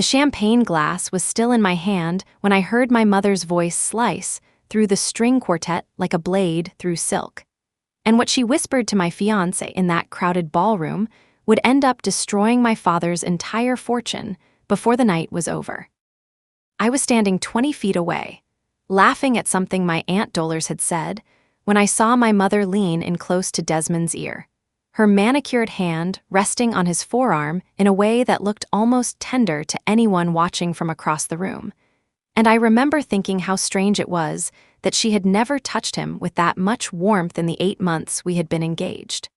The champagne glass was still in my hand when I heard my mother's voice slice through the string quartet like a blade through silk. And what she whispered to my fiancé in that crowded ballroom would end up destroying my father's entire fortune before the night was over. I was standing 20 feet away, laughing at something my Aunt Dolores had said, when I saw my mother lean in close to Desmond's ear, her manicured hand resting on his forearm in a way that looked almost tender to anyone watching from across the room. And I remember thinking how strange it was that she had never touched him with that much warmth in the 8 months we had been engaged.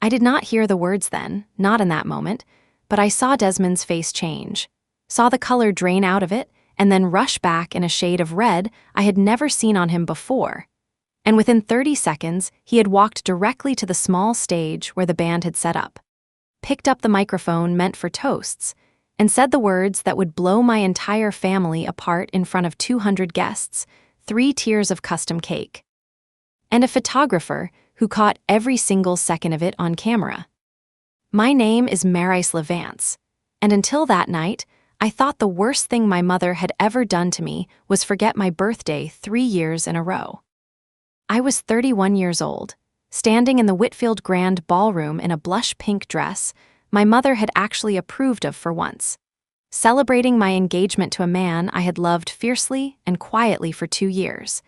I did not hear the words then, not in that moment, but I saw Desmond's face change, saw the color drain out of it, and then rush back in a shade of red I had never seen on him before. And within 30 seconds, he had walked directly to the small stage where the band had set up, picked up the microphone meant for toasts, and said the words that would blow my entire family apart in front of 200 guests, 3 tiers of custom cake, and a photographer who caught every single second of it on camera. My name is Marisla Vance, and until that night, I thought the worst thing my mother had ever done to me was forget my birthday 3 years in a row. I was 31 years old, standing in the Whitfield Grand Ballroom in a blush pink dress my mother had actually approved of for once, celebrating my engagement to a man I had loved fiercely and quietly for 2 years.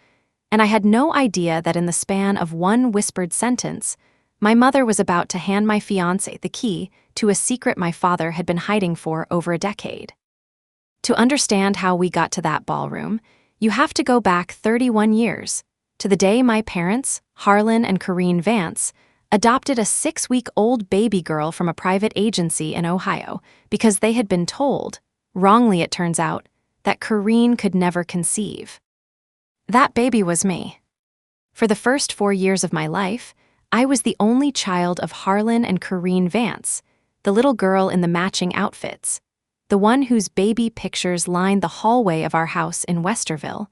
And I had no idea that in the span of one whispered sentence, my mother was about to hand my fiancé the key to a secret my father had been hiding for over a decade. To understand how we got to that ballroom, you have to go back 31 years, to the day my parents, Harlan and Corinne Vance, adopted a 6-week-old baby girl from a private agency in Ohio because they had been told, wrongly it turns out, that Corinne could never conceive. That baby was me. For the first 4 years of my life, I was the only child of Harlan and Corinne Vance, the little girl in the matching outfits, the one whose baby pictures lined the hallway of our house in Westerville,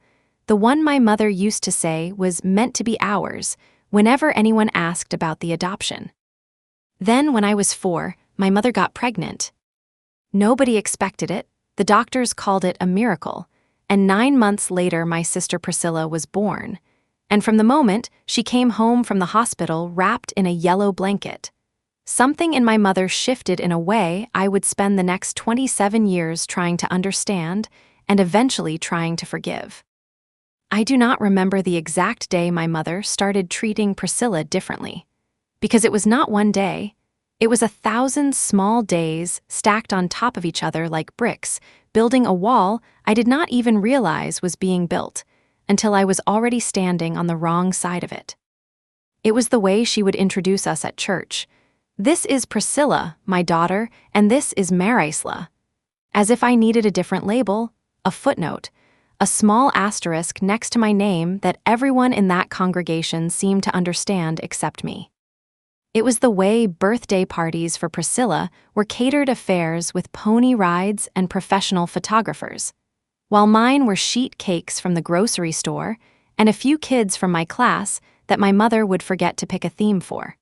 the one my mother used to say was meant to be ours whenever anyone asked about the adoption. Then, when I was 4, my mother got pregnant. Nobody expected it, the doctors called it a miracle, and 9 months later my sister Priscilla was born. And from the moment she came home from the hospital wrapped in a yellow blanket, something in my mother shifted in a way I would spend the next 27 years trying to understand and eventually trying to forgive. I do not remember the exact day my mother started treating Priscilla differently, because it was not one day, it was 1,000 small days stacked on top of each other like bricks, building a wall I did not even realize was being built, until I was already standing on the wrong side of it. It was the way she would introduce us at church. This is Priscilla, my daughter, and this is Marisla. As if I needed a different label, a footnote, a small asterisk next to my name that everyone in that congregation seemed to understand except me. It was the way birthday parties for Priscilla were catered affairs with pony rides and professional photographers, while mine were sheet cakes from the grocery store and a few kids from my class that my mother would forget to pick a theme for.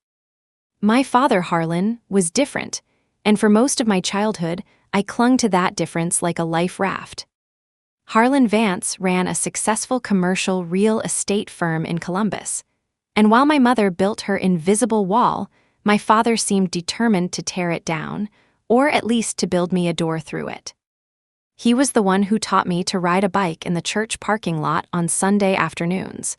My father, Harlan, was different, and for most of my childhood, I clung to that difference like a life raft. Harlan Vance ran a successful commercial real estate firm in Columbus, and while my mother built her invisible wall, my father seemed determined to tear it down, or at least to build me a door through it. He was the one who taught me to ride a bike in the church parking lot on Sunday afternoons,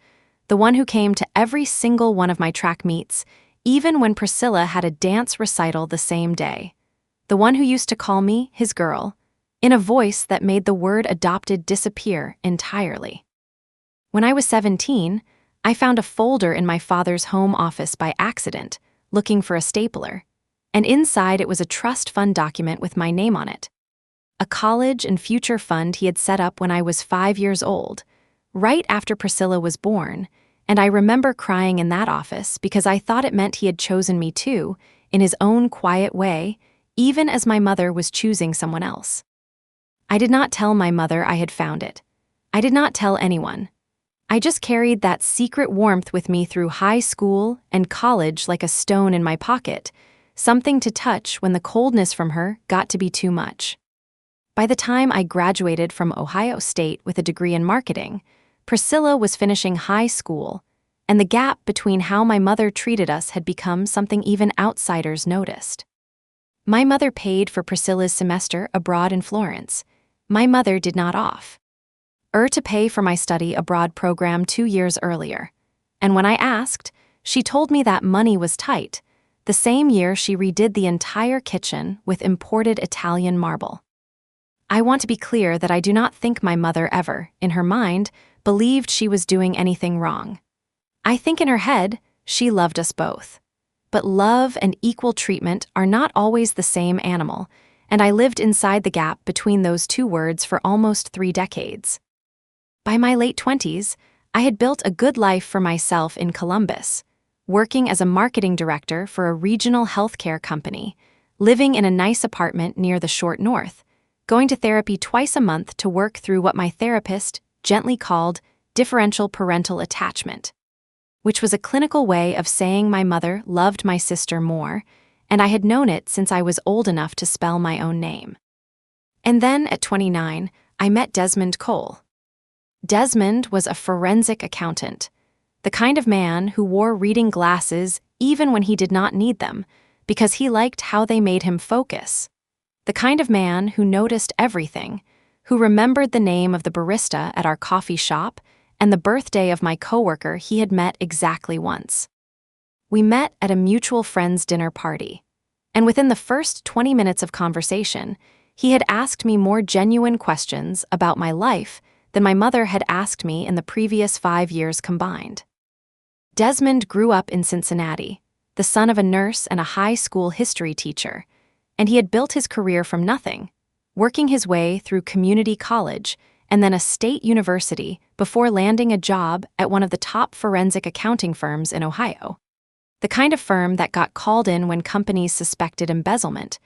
the one who came to every single one of my track meets, even when Priscilla had a dance recital the same day, the one who used to call me his girl, in a voice that made the word adopted disappear entirely. When I was 17, I found a folder in my father's home office by accident, looking for a stapler, and inside it was a trust fund document with my name on it. A college and future fund he had set up when I was 5 years old, right after Priscilla was born, and I remember crying in that office because I thought it meant he had chosen me too, in his own quiet way, even as my mother was choosing someone else. I did not tell my mother I had found it. I did not tell anyone. I just carried that secret warmth with me through high school and college like a stone in my pocket, something to touch when the coldness from her got to be too much. By the time I graduated from Ohio State with a degree in marketing, Priscilla was finishing high school, and the gap between how my mother treated us had become something even outsiders noticed. My mother paid for Priscilla's semester abroad in Florence. My mother did not to pay for my study abroad program 2 years earlier. And when I asked, she told me that money was tight. The same year she redid the entire kitchen with imported Italian marble. I want to be clear that I do not think my mother ever, in her mind, believed she was doing anything wrong. I think in her head, she loved us both. But love and equal treatment are not always the same animal, and I lived inside the gap between those two words for almost 3 decades. By my late 20s, I had built a good life for myself in Columbus, working as a marketing director for a regional healthcare company, living in a nice apartment near the short north, going to therapy twice a month to work through what my therapist gently called differential parental attachment, which was a clinical way of saying my mother loved my sister more, and I had known it since I was old enough to spell my own name. And then, at 29, I met Desmond Cole. Desmond was a forensic accountant, the kind of man who wore reading glasses even when he did not need them, because he liked how they made him focus. The kind of man who noticed everything, who remembered the name of the barista at our coffee shop and the birthday of my coworker he had met exactly once. We met at a mutual friend's dinner party, and within the first 20 minutes of conversation, he had asked me more genuine questions about my life than my mother had asked me in the previous 5 years combined. Desmond grew up in Cincinnati, the son of a nurse and a high school history teacher, and he had built his career from nothing, working his way through community college and then a state university before landing a job at one of the top forensic accounting firms in Ohio. The kind of firm that got called in when companies suspected embezzlement,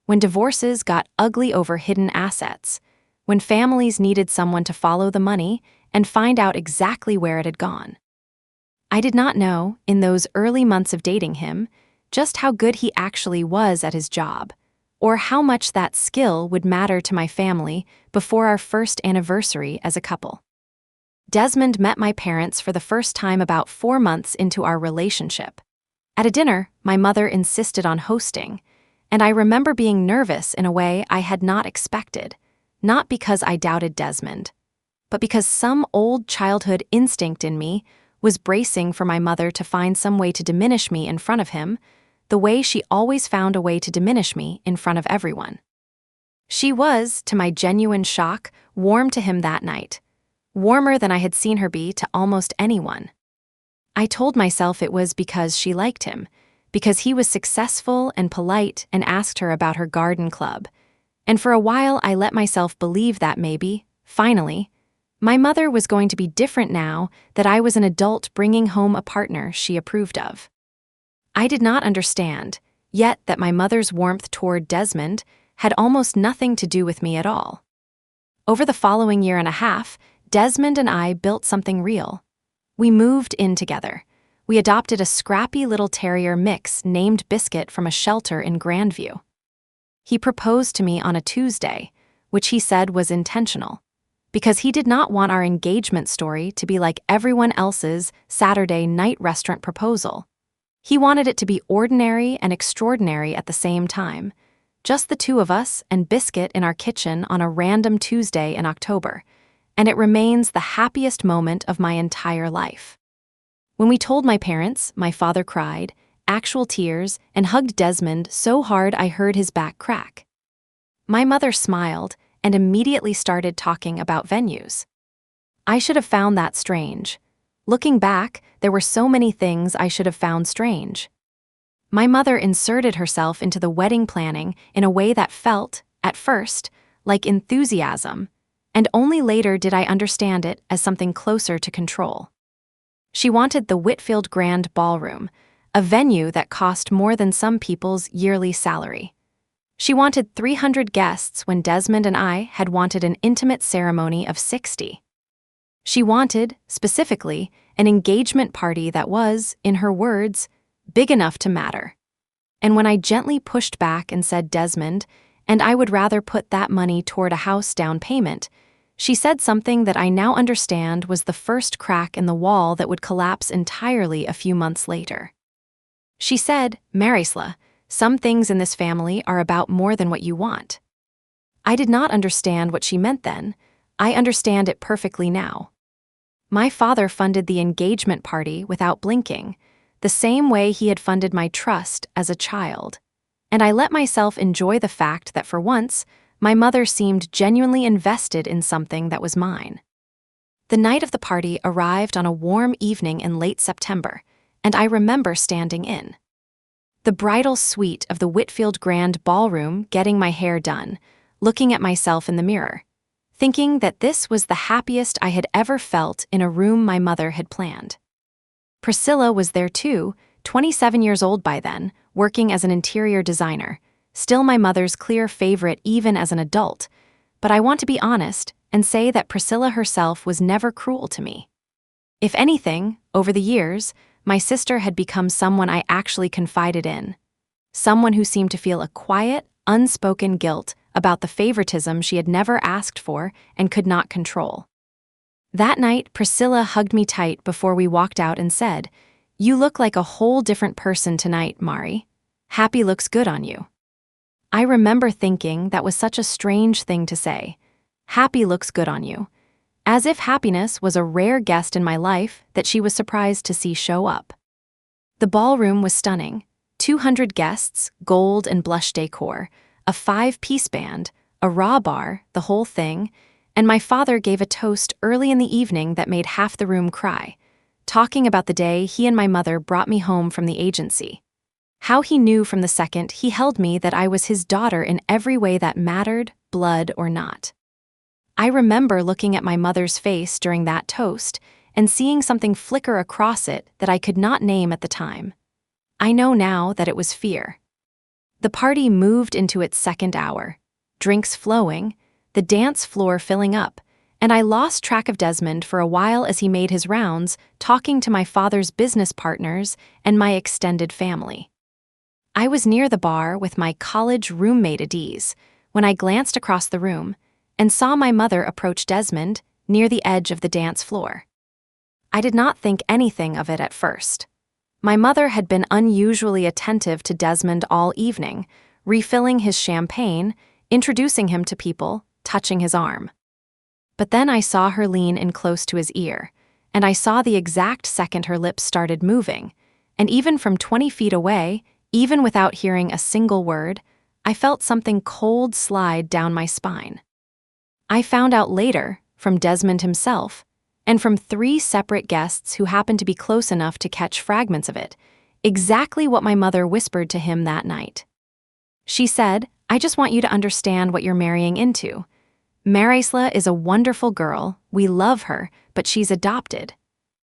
when divorces got ugly over hidden assets, when families needed someone to follow the money and find out exactly where it had gone. I did not know, in those early months of dating him, just how good he actually was at his job, or how much that skill would matter to my family before our first anniversary as a couple. Desmond met my parents for the first time about 4 months into our relationship. At a dinner, my mother insisted on hosting, and I remember being nervous in a way I had not expected, not because I doubted Desmond, but because some old childhood instinct in me was bracing for my mother to find some way to diminish me in front of him, the way she always found a way to diminish me in front of everyone. She was, to my genuine shock, warm to him that night, warmer than I had seen her be to almost anyone. I told myself it was because she liked him, because he was successful and polite and asked her about her garden club, and for a while I let myself believe that maybe, finally, my mother was going to be different now that I was an adult bringing home a partner she approved of. I did not understand, yet, that my mother's warmth toward Desmond had almost nothing to do with me at all. Over the following year and a half, Desmond and I built something real. We moved in together. We adopted a scrappy little terrier mix named Biscuit from a shelter in Grandview. He proposed to me on a Tuesday, which he said was intentional, because he did not want our engagement story to be like everyone else's Saturday night restaurant proposal. He wanted it to be ordinary and extraordinary at the same time, just the two of us and Biscuit in our kitchen on a random Tuesday in October, and it remains the happiest moment of my entire life. When we told my parents, my father cried, actual tears, and hugged Desmond so hard I heard his back crack. My mother smiled and immediately started talking about venues. I should have found that strange. Looking back, there were so many things I should have found strange. My mother inserted herself into the wedding planning in a way that felt, at first, like enthusiasm, and only later did I understand it as something closer to control. She wanted the Whitfield Grand Ballroom, a venue that cost more than some people's yearly salary. She wanted 300 guests when Desmond and I had wanted an intimate ceremony of 60. She wanted, specifically, an engagement party that was, in her words, big enough to matter. And when I gently pushed back and said, Desmond, and I would rather put that money toward a house down payment. She said something that I now understand was the first crack in the wall that would collapse entirely a few months later. She said, "Marisla, some things in this family are about more than what you want." I did not understand what she meant then. I understand it perfectly now. My father funded the engagement party without blinking, the same way he had funded my trust as a child. And I let myself enjoy the fact that for once, my mother seemed genuinely invested in something that was mine. The night of the party arrived on a warm evening in late September, and I remember standing in the bridal suite of the Whitfield Grand Ballroom, getting my hair done, looking at myself in the mirror, thinking that this was the happiest I had ever felt in a room my mother had planned. Priscilla was there too, 27 years old by then, working as an interior designer, still my mother's clear favorite even as an adult, but I want to be honest and say that Priscilla herself was never cruel to me. If anything, over the years, my sister had become someone I actually confided in, someone who seemed to feel a quiet, unspoken guilt about the favoritism she had never asked for and could not control. That night, Priscilla hugged me tight before we walked out and said, "You look like a whole different person tonight, Mari. Happy looks good on you." I remember thinking that was such a strange thing to say. Happy looks good on you. As if happiness was a rare guest in my life that she was surprised to see show up. The ballroom was stunning. 200 guests, gold and blush decor, a 5-piece band, a raw bar, the whole thing, and my father gave a toast early in the evening that made half the room cry, talking about the day he and my mother brought me home from the agency. How he knew from the second he held me that I was his daughter in every way that mattered, blood or not. I remember looking at my mother's face during that toast and seeing something flicker across it that I could not name at the time. I know now that it was fear. The party moved into its second hour, drinks flowing, the dance floor filling up, and I lost track of Desmond for a while as he made his rounds, talking to my father's business partners and my extended family. I was near the bar with my college roommate Adiz when I glanced across the room and saw my mother approach Desmond near the edge of the dance floor. I did not think anything of it at first. My mother had been unusually attentive to Desmond all evening, refilling his champagne, introducing him to people, touching his arm. But then I saw her lean in close to his ear, and I saw the exact second her lips started moving, and even from 20 feet away, even without hearing a single word, I felt something cold slide down my spine. I found out later, from Desmond himself, and from 3 separate guests who happened to be close enough to catch fragments of it, exactly what my mother whispered to him that night. She said, "I just want you to understand what you're marrying into. Marisla is a wonderful girl, we love her, but she's adopted.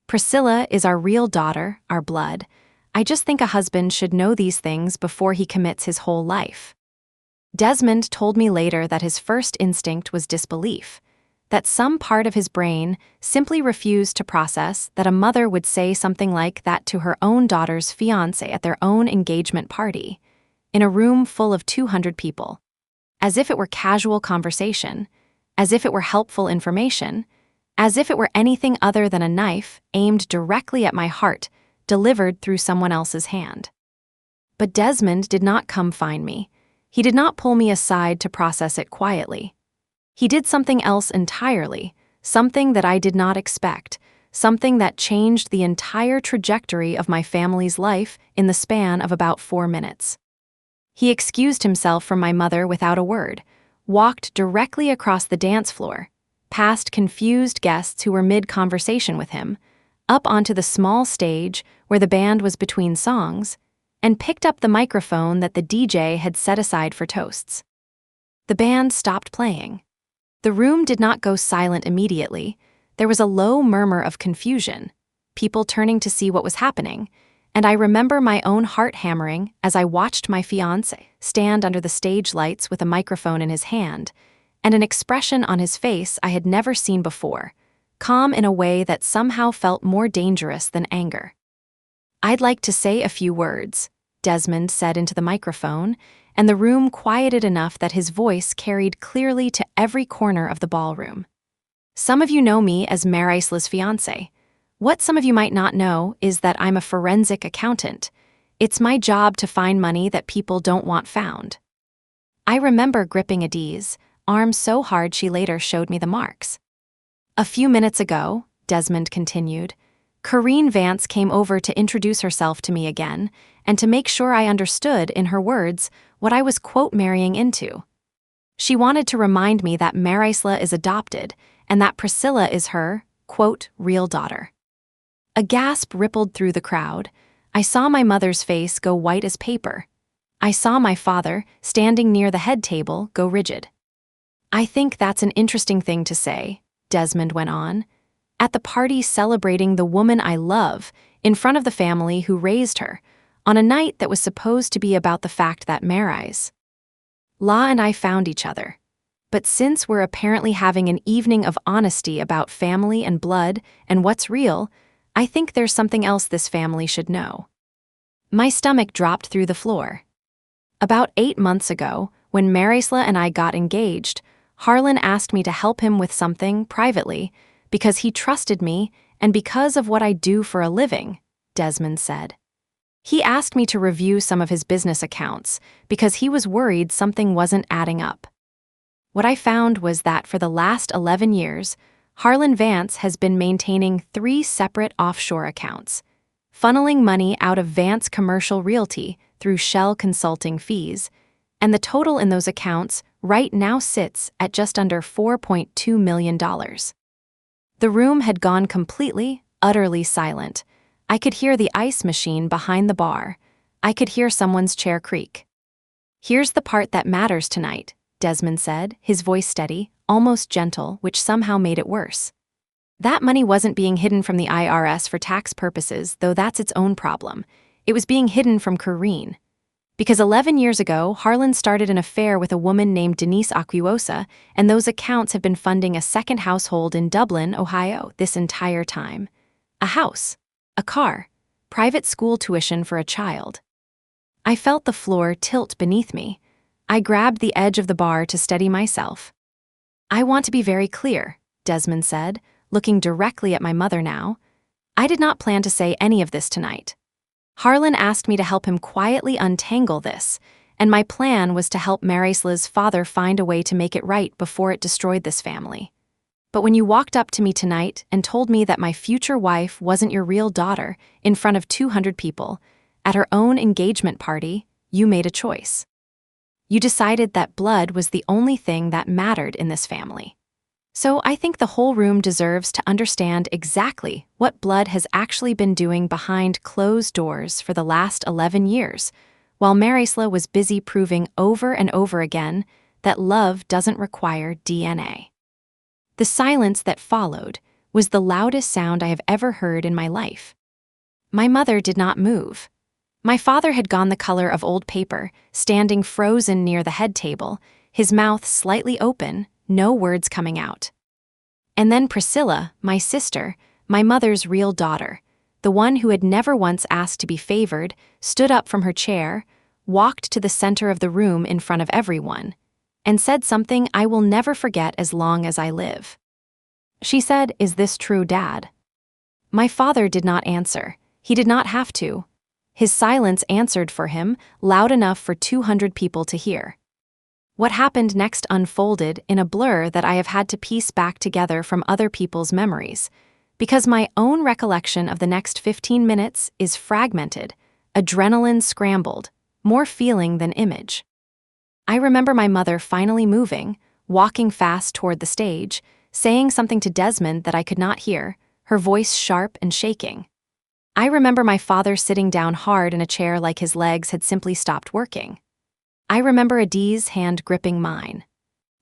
Priscilla is our real daughter, our blood. I just think a husband should know these things before he commits his whole life." Desmond told me later that his first instinct was disbelief, that some part of his brain simply refused to process that a mother would say something like that to her own daughter's fiancé at their own engagement party, in a room full of 200 people, as if it were casual conversation, as if it were helpful information, as if it were anything other than a knife aimed directly at my heart, delivered through someone else's hand. But Desmond did not come find me. He did not pull me aside to process it quietly. He did something else entirely, something that I did not expect, something that changed the entire trajectory of my family's life in the span of about 4 minutes. He excused himself from my mother without a word, walked directly across the dance floor, past confused guests who were mid-conversation with him, up onto the small stage where the band was between songs, and picked up the microphone that the DJ had set aside for toasts. The band stopped playing. The room did not go silent immediately. There was a low murmur of confusion, people turning to see what was happening, and I remember my own heart hammering as I watched my fiancé stand under the stage lights with a microphone in his hand, and an expression on his face I had never seen before, calm in a way that somehow felt more dangerous than anger. "I'd like to say a few words," Desmond said into the microphone, and the room quieted enough that his voice carried clearly to every corner of the ballroom. Some of you know me as Marysla's fiancé. What some of you might not know is that I'm a forensic accountant. It's my job to find money that people don't want found. I remember gripping Adi's arm so hard she later showed me the marks. A few minutes ago, Desmond continued, Corinne Vance came over to introduce herself to me again and to make sure I understood, in her words, what I was, quote, marrying into. She wanted to remind me that Marysla is adopted and that Priscilla is her, quote, real daughter. A gasp rippled through the crowd. I saw my mother's face go white as paper. I saw my father, standing near the head table, go rigid. I think that's an interesting thing to say, Desmond went on. At the party celebrating the woman I love, in front of the family who raised her, on a night that was supposed to be about the fact that La and I found each other. But since we're apparently having an evening of honesty about family and blood and what's real, I think there's something else this family should know. My stomach dropped through the floor. About 8 months ago, when Marysla and I got engaged, Harlan asked me to help him with something privately because he trusted me and because of what I do for a living, Desmond said. He asked me to review some of his business accounts because he was worried something wasn't adding up. What I found was that for the last 11 years, Harlan Vance has been maintaining 3 separate offshore accounts, funneling money out of Vance Commercial Realty through Shell consulting fees, and the total in those accounts right now sits at just under $4.2 million. The room had gone completely, utterly silent. I could hear the ice machine behind the bar. I could hear someone's chair creak. Here's the part that matters tonight, Desmond said, his voice steady, almost gentle, which somehow made it worse. That money wasn't being hidden from the IRS for tax purposes, though that's its own problem. It was being hidden from Corinne. Because 11 years ago, Harlan started an affair with a woman named Denise Aquiosa, and those accounts have been funding a second household in Dublin, Ohio, this entire time. A house, a car, private school tuition for a child. I felt the floor tilt beneath me. I grabbed the edge of the bar to steady myself. I want to be very clear, Desmond said, looking directly at my mother now. I did not plan to say any of this tonight. Harlan asked me to help him quietly untangle this, and my plan was to help Marysla's father find a way to make it right before it destroyed this family. But when you walked up to me tonight and told me that my future wife wasn't your real daughter in front of 200 people, at her own engagement party, you made a choice. You decided that blood was the only thing that mattered in this family. So I think the whole room deserves to understand exactly what blood has actually been doing behind closed doors for the last 11 years, while Marysla was busy proving over and over again that love doesn't require DNA. The silence that followed was the loudest sound I have ever heard in my life. My mother did not move. My father had gone the color of old paper, standing frozen near the head table, his mouth slightly open, no words coming out. And then Priscilla, my sister, my mother's real daughter, the one who had never once asked to be favored, stood up from her chair, walked to the center of the room in front of everyone, and said something I will never forget as long as I live. She said, "Is this true, Dad?" My father did not answer. He did not have to. His silence answered for him, loud enough for 200 people to hear. What happened next unfolded in a blur that I have had to piece back together from other people's memories, because my own recollection of the next 15 minutes is fragmented, adrenaline scrambled, more feeling than image. I remember my mother finally moving, walking fast toward the stage, saying something to Desmond that I could not hear, her voice sharp and shaking. I remember my father sitting down hard in a chair like his legs had simply stopped working. I remember Adi's hand gripping mine.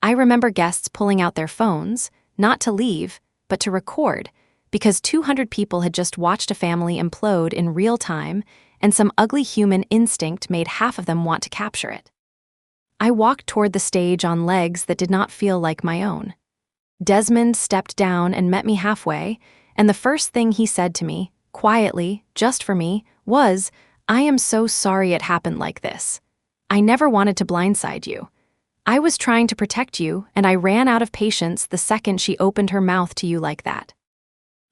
I remember guests pulling out their phones, not to leave, but to record, because 200 people had just watched a family implode in real time, and some ugly human instinct made half of them want to capture it. I walked toward the stage on legs that did not feel like my own. Desmond stepped down and met me halfway, and the first thing he said to me, quietly, just for me, was, "I am so sorry it happened like this. I never wanted to blindside you. I was trying to protect you, and I ran out of patience the second she opened her mouth to you like that."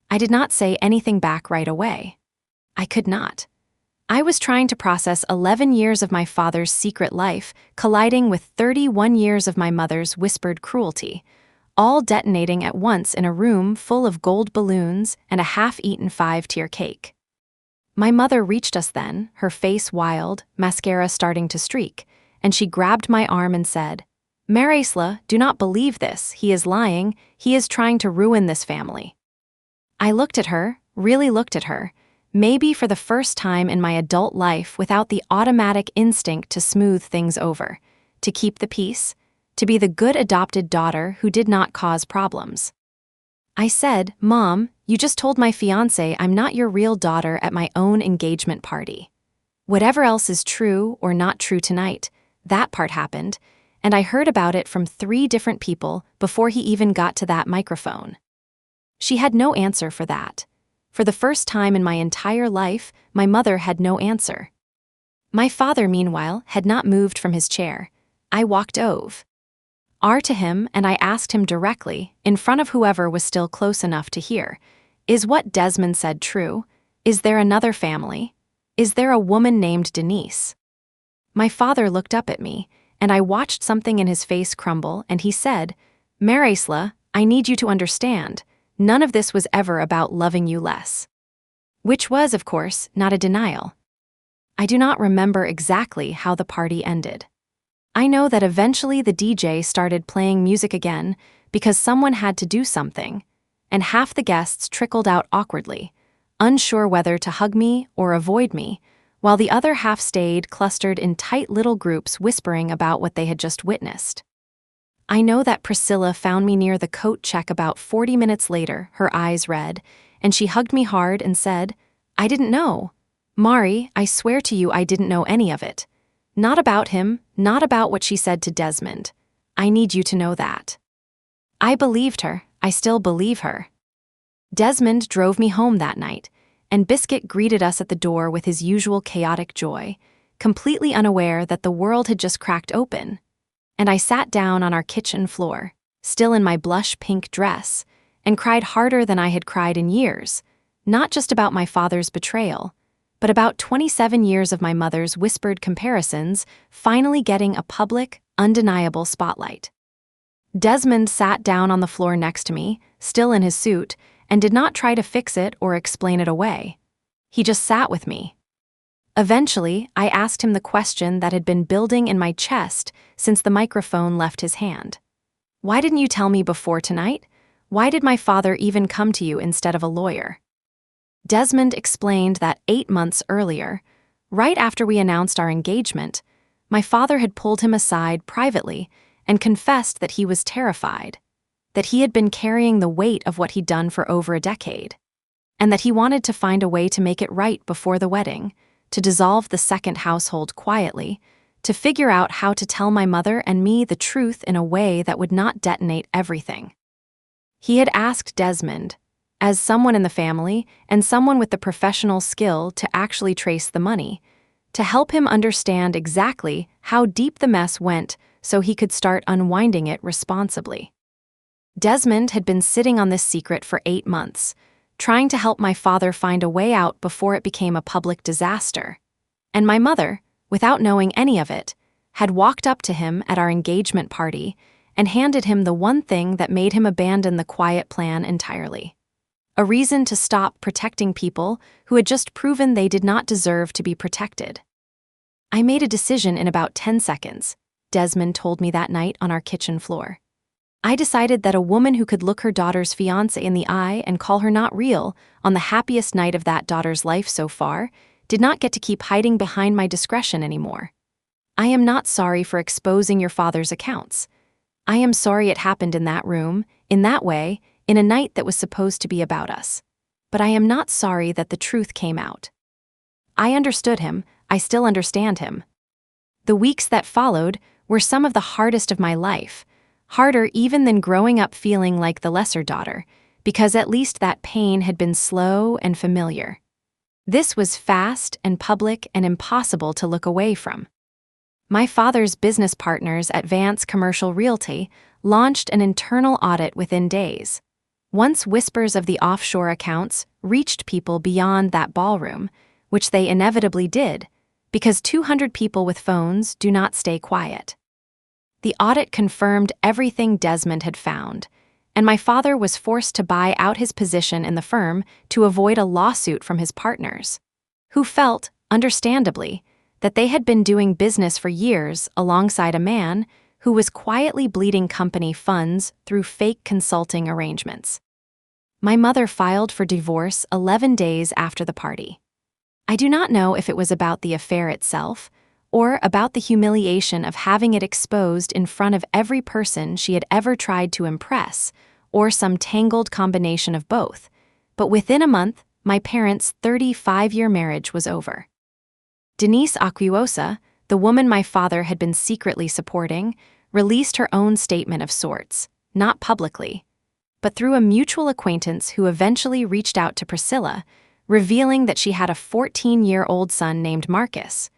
I did not say anything back right away. I could not. I was trying to process 11 years of my father's secret life colliding with 31 years of my mother's whispered cruelty, all detonating at once in a room full of gold balloons and a half-eaten 5-tier cake. My mother reached us then, her face wild, mascara starting to streak, and she grabbed my arm and said, "Marisla, do not believe this. He is lying. He is trying to ruin this family." I looked at her, really looked at her, maybe for the first time in my adult life without the automatic instinct to smooth things over, to keep the peace, to be the good adopted daughter who did not cause problems. I said, "Mom, you just told my fiancé I'm not your real daughter at my own engagement party. Whatever else is true or not true tonight, that part happened, and I heard about it from 3 different people before he even got to that microphone." She had no answer for that. For the first time in my entire life, my mother had no answer. My father, meanwhile, had not moved from his chair. I walked over to him and I asked him directly, in front of whoever was still close enough to hear, "Is what Desmond said true? Is there another family? Is there a woman named Denise?" My father looked up at me, and I watched something in his face crumble, and he said, "Marisla, I need you to understand. None of this was ever about loving you less." Which was, of course, not a denial. I do not remember exactly how the party ended. I know that eventually the DJ started playing music again because someone had to do something, and half the guests trickled out awkwardly, unsure whether to hug me or avoid me, while the other half stayed clustered in tight little groups whispering about what they had just witnessed. I know that Priscilla found me near the coat check about 40 minutes later, her eyes red, and she hugged me hard and said, "I didn't know. Mari, I swear to you I didn't know any of it. Not about him, not about what she said to Desmond. I need you to know that." I believed her. I still believe her. Desmond drove me home that night, and Biscuit greeted us at the door with his usual chaotic joy, completely unaware that the world had just cracked open. And I sat down on our kitchen floor, still in my blush pink dress, and cried harder than I had cried in years, not just about my father's betrayal, but about 27 years of my mother's whispered comparisons finally getting a public, undeniable spotlight. Desmond sat down on the floor next to me, still in his suit, and did not try to fix it or explain it away. He just sat with me. Eventually, I asked him the question that had been building in my chest since the microphone left his hand. "Why didn't you tell me before tonight? Why did my father even come to you instead of a lawyer?" Desmond explained that 8 months earlier, right after we announced our engagement, my father had pulled him aside privately and confessed that he was terrified, that he had been carrying the weight of what he'd done for over a decade, and that he wanted to find a way to make it right before the wedding, to dissolve the second household quietly, to figure out how to tell my mother and me the truth in a way that would not detonate everything. He had asked Desmond, as someone in the family and someone with the professional skill to actually trace the money, to help him understand exactly how deep the mess went so he could start unwinding it responsibly. Desmond had been sitting on this secret for 8 months, trying to help my father find a way out before it became a public disaster. And my mother, without knowing any of it, had walked up to him at our engagement party and handed him the one thing that made him abandon the quiet plan entirely. A reason to stop protecting people who had just proven they did not deserve to be protected. "I made a decision in about 10 seconds, Desmond told me that night on our kitchen floor. "I decided that a woman who could look her daughter's fiancé in the eye and call her not real on the happiest night of that daughter's life so far did not get to keep hiding behind my discretion anymore. I am not sorry for exposing your father's accounts. I am sorry it happened in that room, in that way, in a night that was supposed to be about us. But I am not sorry that the truth came out." I understood him. I still understand him. The weeks that followed were some of the hardest of my life, harder even than growing up feeling like the lesser daughter, because at least that pain had been slow and familiar. This was fast and public and impossible to look away from. My father's business partners at Vance Commercial Realty launched an internal audit within days. Once whispers of the offshore accounts reached people beyond that ballroom, which they inevitably did, because 200 people with phones do not stay quiet. The audit confirmed everything Desmond had found, and my father was forced to buy out his position in the firm to avoid a lawsuit from his partners, who felt, understandably, that they had been doing business for years alongside a man who was quietly bleeding company funds through fake consulting arrangements. My mother filed for divorce 11 days after the party. I do not know if it was about the affair itself, or about the humiliation of having it exposed in front of every person she had ever tried to impress, or some tangled combination of both, but within a month, my parents' 35-year marriage was over. Denise Aquiosa, the woman my father had been secretly supporting, released her own statement of sorts, not publicly, but through a mutual acquaintance who eventually reached out to Priscilla, revealing that she had a 14-year-old son named Marcus,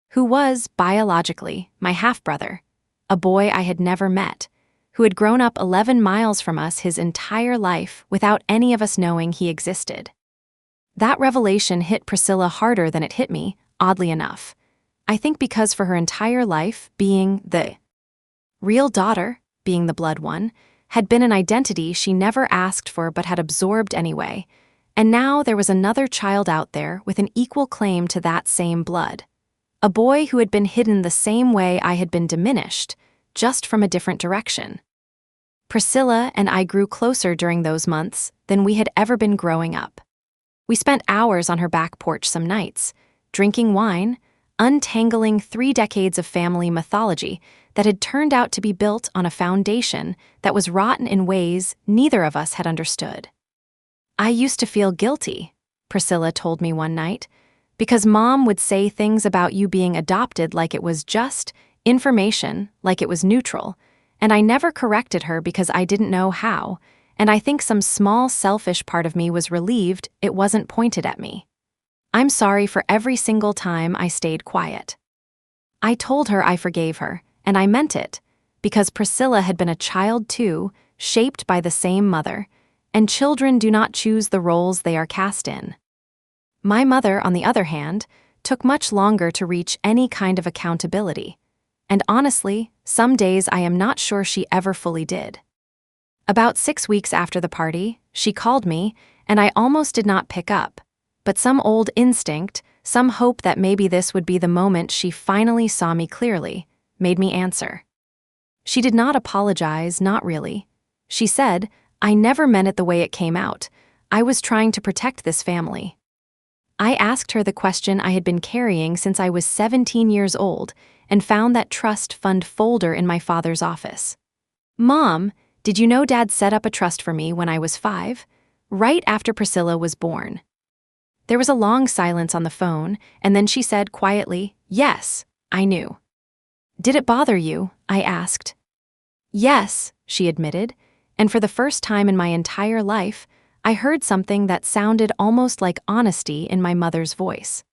who was, biologically, my half-brother, a boy I had never met, who had grown up 11 miles from us his entire life without any of us knowing he existed. That revelation hit Priscilla harder than it hit me, oddly enough. I think because for her entire life, being the real daughter, being the blood one, had been an identity she never asked for but had absorbed anyway, and now there was another child out there with an equal claim to that same blood. A boy who had been hidden the same way I had been diminished, just from a different direction. Priscilla and I grew closer during those months than we had ever been growing up. We spent hours on her back porch some nights, drinking wine, untangling 3 decades of family mythology that had turned out to be built on a foundation that was rotten in ways neither of us had understood. I used to feel guilty, Priscilla told me one night, because Mom would say things about you being adopted like it was just information, like it was neutral, and I never corrected her because I didn't know how, and I think some small selfish part of me was relieved it wasn't pointed at me. I'm sorry for every single time I stayed quiet. I told her I forgave her, and I meant it, because Priscilla had been a child too, shaped by the same mother, and children do not choose the roles they are cast in. My mother, on the other hand, took much longer to reach any kind of accountability, and honestly, some days I am not sure she ever fully did. About 6 weeks after the party, she called me, and I almost did not pick up, but some old instinct, some hope that maybe this would be the moment she finally saw me clearly, made me answer. She did not apologize, not really. She said, I never meant it the way it came out. I was trying to protect this family. I asked her the question I had been carrying since I was 17 years old and found that trust fund folder in my father's office. Mom, did you know Dad set up a trust for me when I was 5? Right after Priscilla was born. There was a long silence on the phone, and then she said quietly, Yes, I knew. Did it bother you? I asked. Yes, she admitted, and for the first time in my entire life, I heard something that sounded almost like honesty in my mother's voice.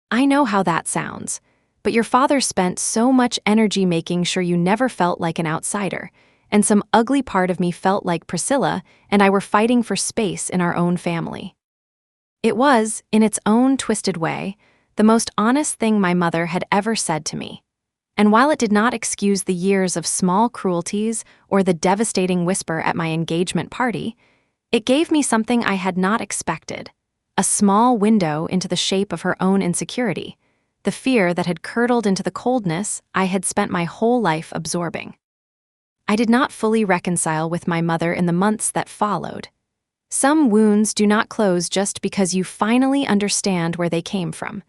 I know how that sounds, but your father spent so much energy making sure you never felt like an outsider, and some ugly part of me felt like Priscilla and I were fighting for space in our own family. It was, in its own twisted way, the most honest thing my mother had ever said to me. And while it did not excuse the years of small cruelties or the devastating whisper at my engagement party, it gave me something I had not expected, a small window into the shape of her own insecurity, the fear that had curdled into the coldness I had spent my whole life absorbing. I did not fully reconcile with my mother in the months that followed. Some wounds do not close just because you finally understand where they came from.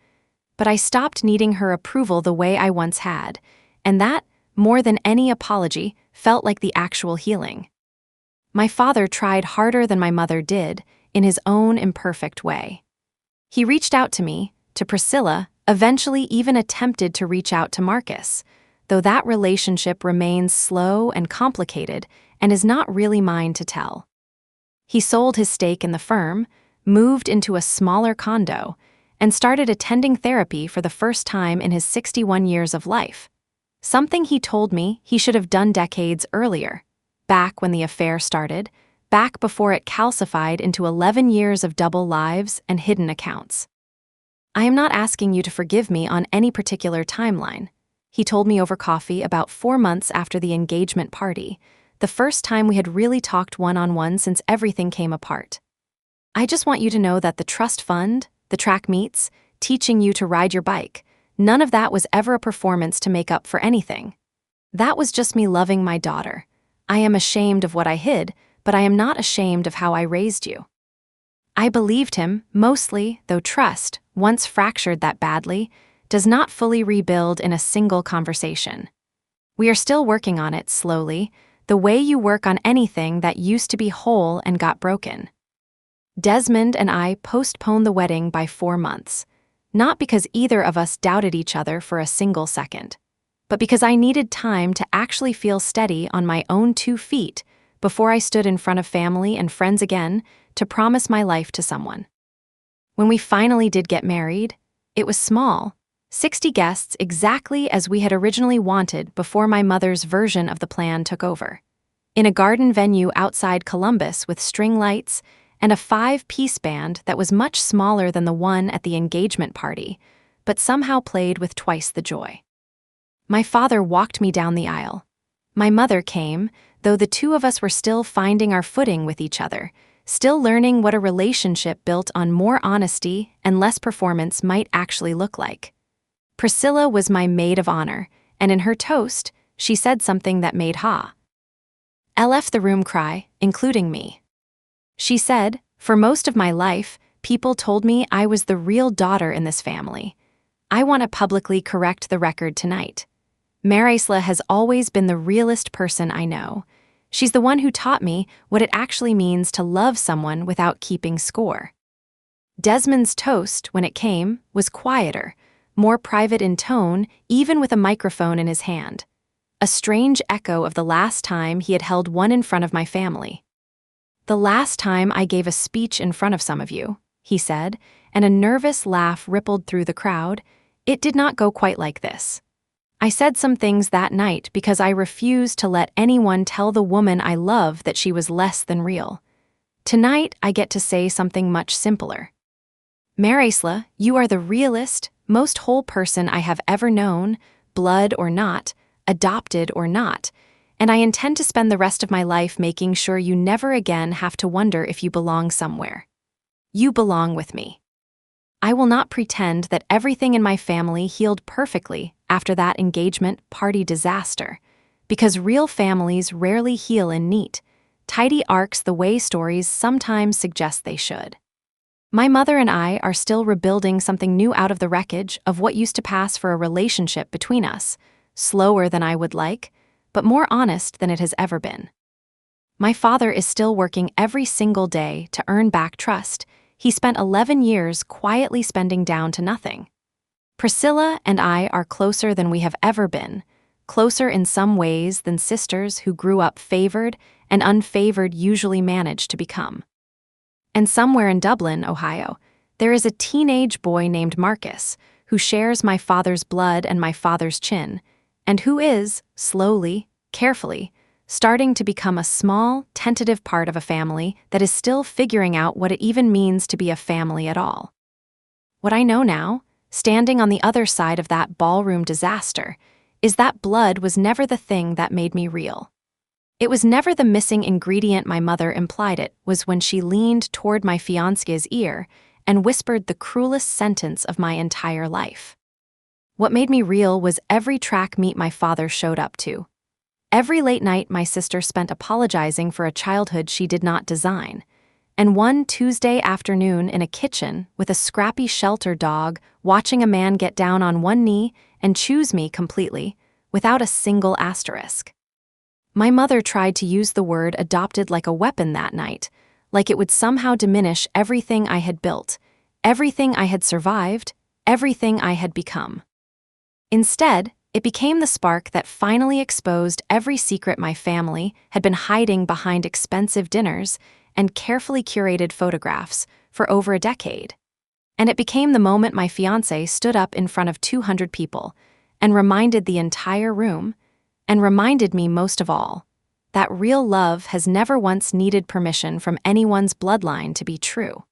But I stopped needing her approval the way I once had, and that, more than any apology, felt like the actual healing. My father tried harder than my mother did, in his own imperfect way. He reached out to me, to Priscilla, eventually even attempted to reach out to Marcus, though that relationship remains slow and complicated and is not really mine to tell. He sold his stake in the firm, moved into a smaller condo, and started attending therapy for the first time in his 61 years of life, Something he told me he should have done decades earlier, back when the affair started, back before it calcified into 11 years of double lives and hidden accounts. I am not asking you to forgive me on any particular timeline. He told me over coffee about 4 months after the engagement party, the first time we had really talked one-on-one since everything came apart. I just want you to know that the trust fund, the track meets, teaching you to ride your bike, none of that was ever a performance to make up for anything. That was just me loving my daughter. I am ashamed of what I hid, but I am not ashamed of how I raised you. I believed him, mostly, though trust, once fractured that badly, does not fully rebuild in a single conversation. We are still working on it slowly, the way you work on anything that used to be whole and got broken. Desmond and I postponed the wedding by 4 months, not because either of us doubted each other for a single second, but because I needed time to actually feel steady on my own 2 feet before I stood in front of family and friends again to promise my life to someone. When we finally did get married, it was small, 60 guests exactly as we had originally wanted before my mother's version of the plan took over. In a garden venue outside Columbus with string lights and a 5-piece band that was much smaller than the one at the engagement party, but somehow played with twice the joy. My father walked me down the aisle. My mother came, though the 2 of us were still finding our footing with each other, still learning what a relationship built on more honesty and less performance might actually look like. Priscilla was my maid of honor, and in her toast, she said something that made LF the room cry, including me. She said, "For most of my life, people told me I was the real daughter in this family. I want to publicly correct the record tonight. Marisla has always been the realest person I know. She's the one who taught me what it actually means to love someone without keeping score." Desmond's toast, when it came, was quieter, more private in tone, even with a microphone in his hand. A strange echo of the last time he had held one in front of my family. "The last time I gave a speech in front of some of you," he said, and a nervous laugh rippled through the crowd. "It did not go quite like this. I said some things that night because I refused to let anyone tell the woman I love that she was less than real. Tonight, I get to say something much simpler. Marisla, you are the realest, most whole person I have ever known, blood or not, adopted or not, and I intend to spend the rest of my life making sure you never again have to wonder if you belong somewhere. You belong with me. I will not pretend that everything in my family healed perfectly after that engagement party disaster, because real families rarely heal in neat, tidy arcs the way stories sometimes suggest they should. My mother and I are still rebuilding something new out of the wreckage of what used to pass for a relationship between us, slower than I would like, but more honest than it has ever been. My father is still working every single day to earn back trust he spent 11 years quietly spending down to nothing. Priscilla and I are closer than we have ever been, closer in some ways than sisters who grew up favored and unfavored usually manage to become. And somewhere in Dublin, Ohio, there is a teenage boy named Marcus who shares my father's blood and my father's chin, and who is, slowly, carefully, starting to become a small, tentative part of a family that is still figuring out what it even means to be a family at all. What I know now, standing on the other side of that ballroom disaster, is that blood was never the thing that made me real. It was never the missing ingredient my mother implied it was when she leaned toward my fiancé's ear and whispered the cruelest sentence of my entire life. What made me real was every track meet my father showed up to. Every late night my sister spent apologizing for a childhood she did not design, and one Tuesday afternoon in a kitchen with a scrappy shelter dog watching a man get down on one knee and choose me completely, without a single asterisk. My mother tried to use the word adopted like a weapon that night, like it would somehow diminish everything I had built, everything I had survived, everything I had become. Instead, it became the spark that finally exposed every secret my family had been hiding behind expensive dinners and carefully curated photographs for over a decade. And it became the moment my fiancé stood up in front of 200 people, and reminded the entire room, and reminded me most of all, that real love has never once needed permission from anyone's bloodline to be true.